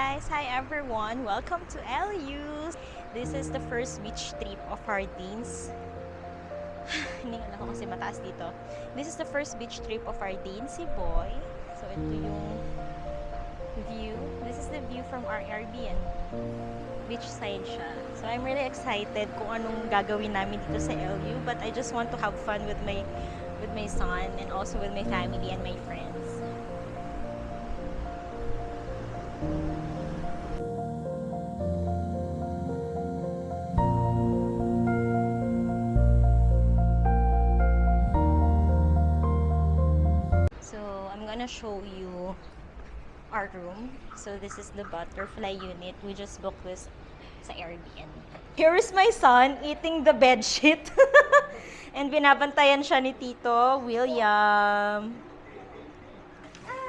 guys! Hi everyone! Welcome to LU! This is the first beach trip of our Deans. Hiningal ako kasi mataas dito. This is the first beach trip of our Deans, si Boy. So ito yung view. This is the view from our Airbnb. Beachside siya. So I'm really excited kung anong gagawin namin dito sa LU. But I just want to have fun with my son and also with my family and my friends. I'm gonna show you our room. So this is the butterfly unit. We just booked this sa Airbnb. Here is my son eating the bed sheet. And binabantayan siya ni Tito William.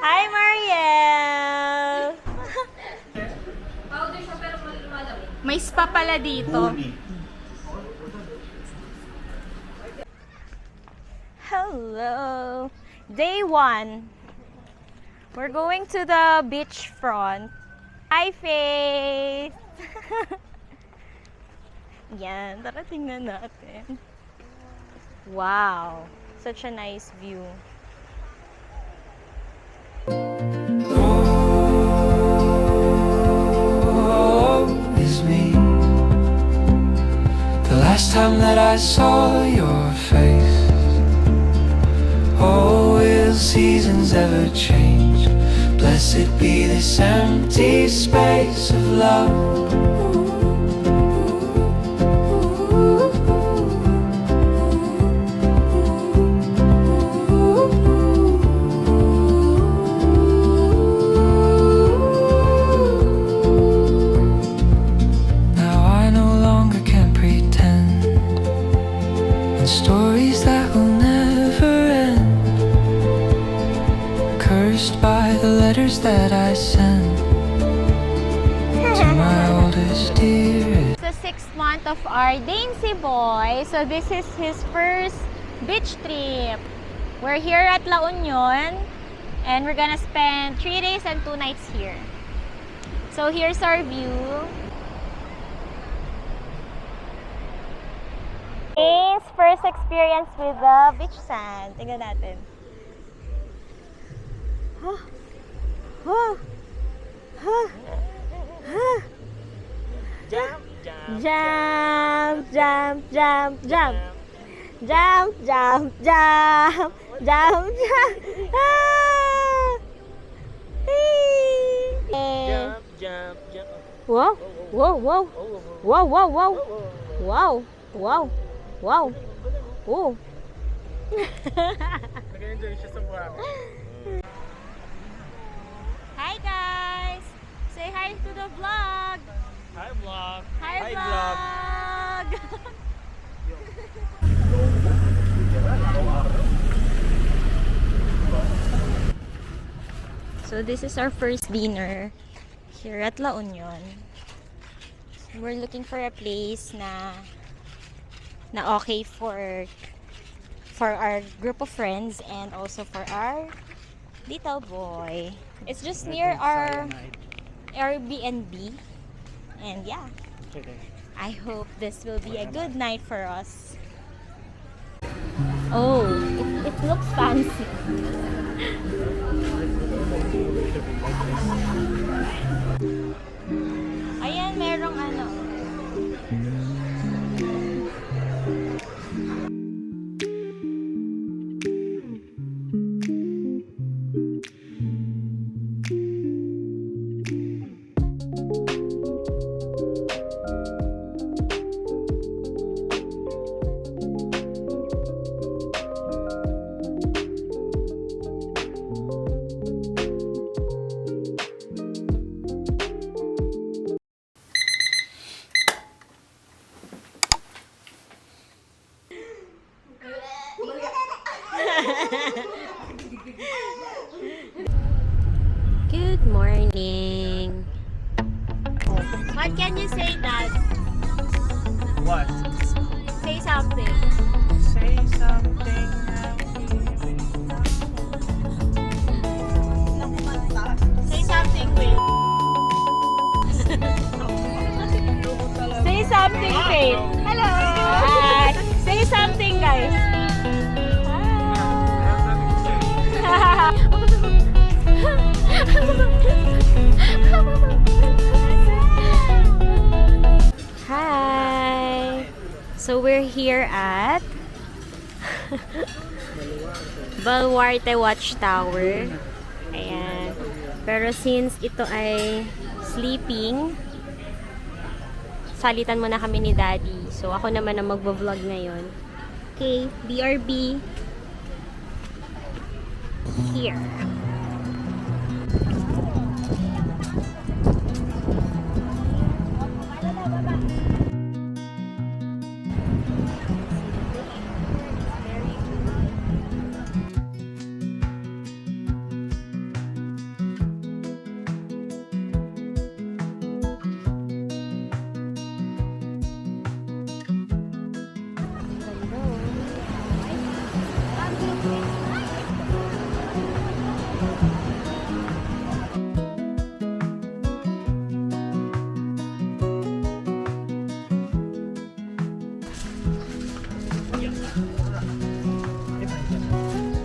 Hi, Mariel! May spa pala dito. Hello! Day 1. We're going to the beach front. Hi, Faith! Yan, tara tingnan natin. Wow! Such a nice view. Oh, it's me. The last time that I saw your face. Oh, will seasons ever change? Blessed be this empty space of love. Now I no longer can pretend, and stories that will never end, cursed by the letters that I send to my oldest dear. It's the 6th month of our Dainty boy. So this is his first beach trip. We're here at La Union and we're gonna spend 3 days and 2 nights here. So here's our view. Dane's first experience with the beach sand. Tingnan natin. Jump, Jump, jump, jump, jump. Jump, jump, jump. Jump, jump. Ah! jump, jump, jump. Wow, wow, wow. Wow, wow, wow. Wow, wow, wow. Oh. Nag-enjoy siya sa buhangin. Hi guys! Say hi to the vlog! Hi vlog! Hi vlog! So this is our first dinner here at La Union. We're looking for a place na okay for our group of friends and also for our little boy. It's just near our Airbnb. And yeah, I hope this will be a good night for us. Oh, it looks fancy. Ayan, merong ano. Good morning. What can you say, Dad? What? Say something. Say something. Say something, Will. something, Faith. Hello. Hi. Say something, guys. Hi. So we're here at Baluarte Watchtower. Ayan. Pero since ito ay sleeping, salitan muna kami ni Daddy. So ako naman ang magvo-vlog ngayon. Okay, BRB. Here.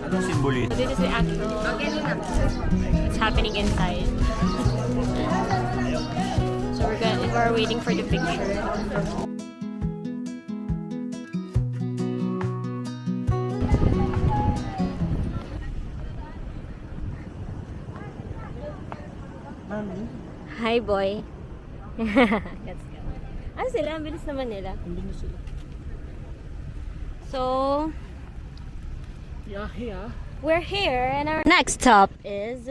Anong simbolo ito? This is the actual. It's happening inside. So we're waiting for the picture. Hi, boy. Let's go. Ano sila? Ang bilis naman nila. So, Yeah. we're here and our next stop is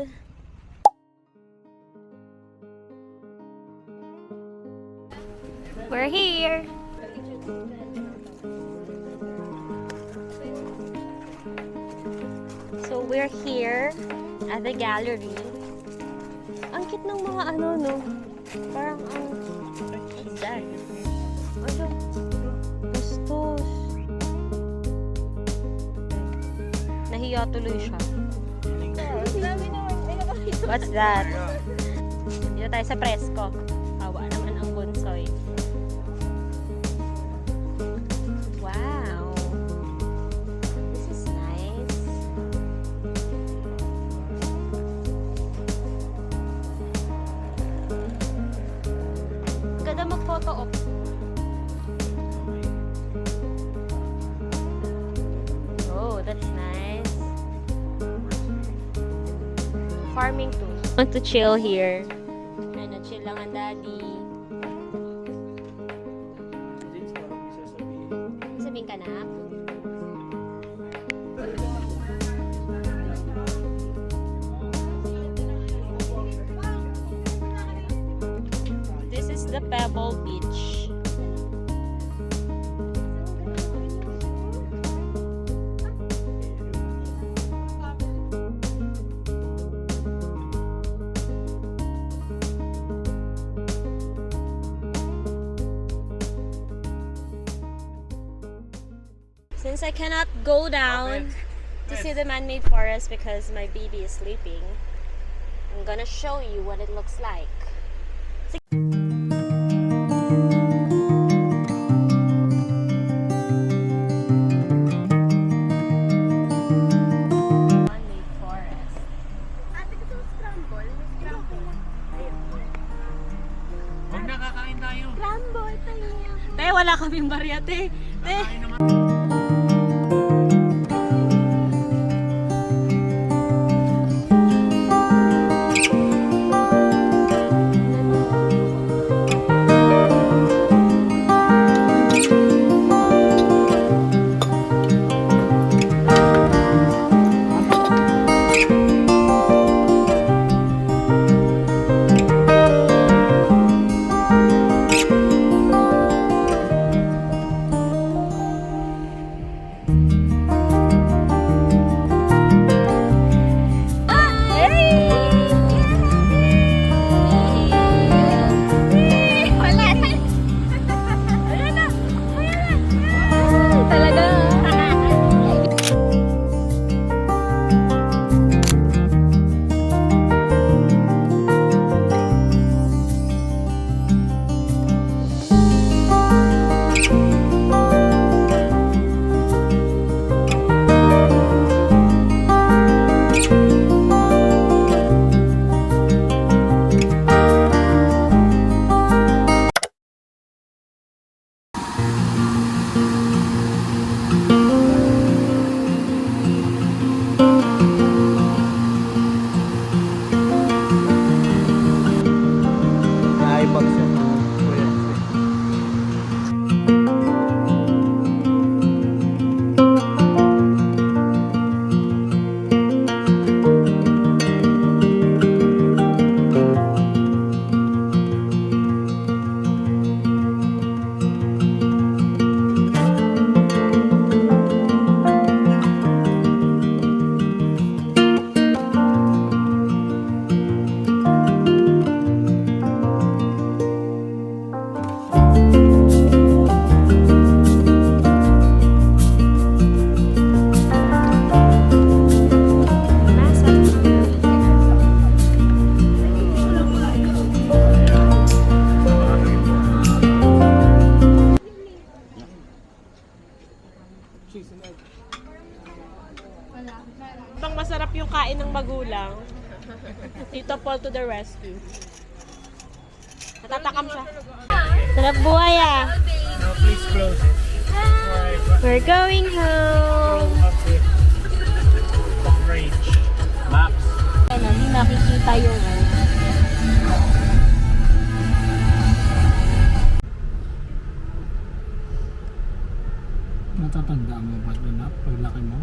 we're here. So we're here at the gallery. Ang cute ng mga ano, no? Parang what's that? Ano? Bastos. Nahiya tuloy siya. What's that? Dito tayo sa presko. Hawa naman ang bunsoy. Wow. This is nice. Ganda mag-photo op. Oh, that's nice. Farming too. Want to chill here. Ano, chill lang ang Daddy. Sabihin ka na. This is the Pebble Beach. Since I cannot go down to see the man-made forest because my baby is sleeping, I'm gonna show you what it looks like. Man-made forest. Huwag nakakain tayo. Te, wala kaming barya, te. Te. bagsak mo. Kuya. Pang masarap yung kain ng magulang. Tito Paul to the rescue. Natatakam siya. Sarap buhay ah. Now please close it. We're going home. Top range. Maps. Ano, hindi nakikita yung Natatanda mo ba ito na paglaki mo?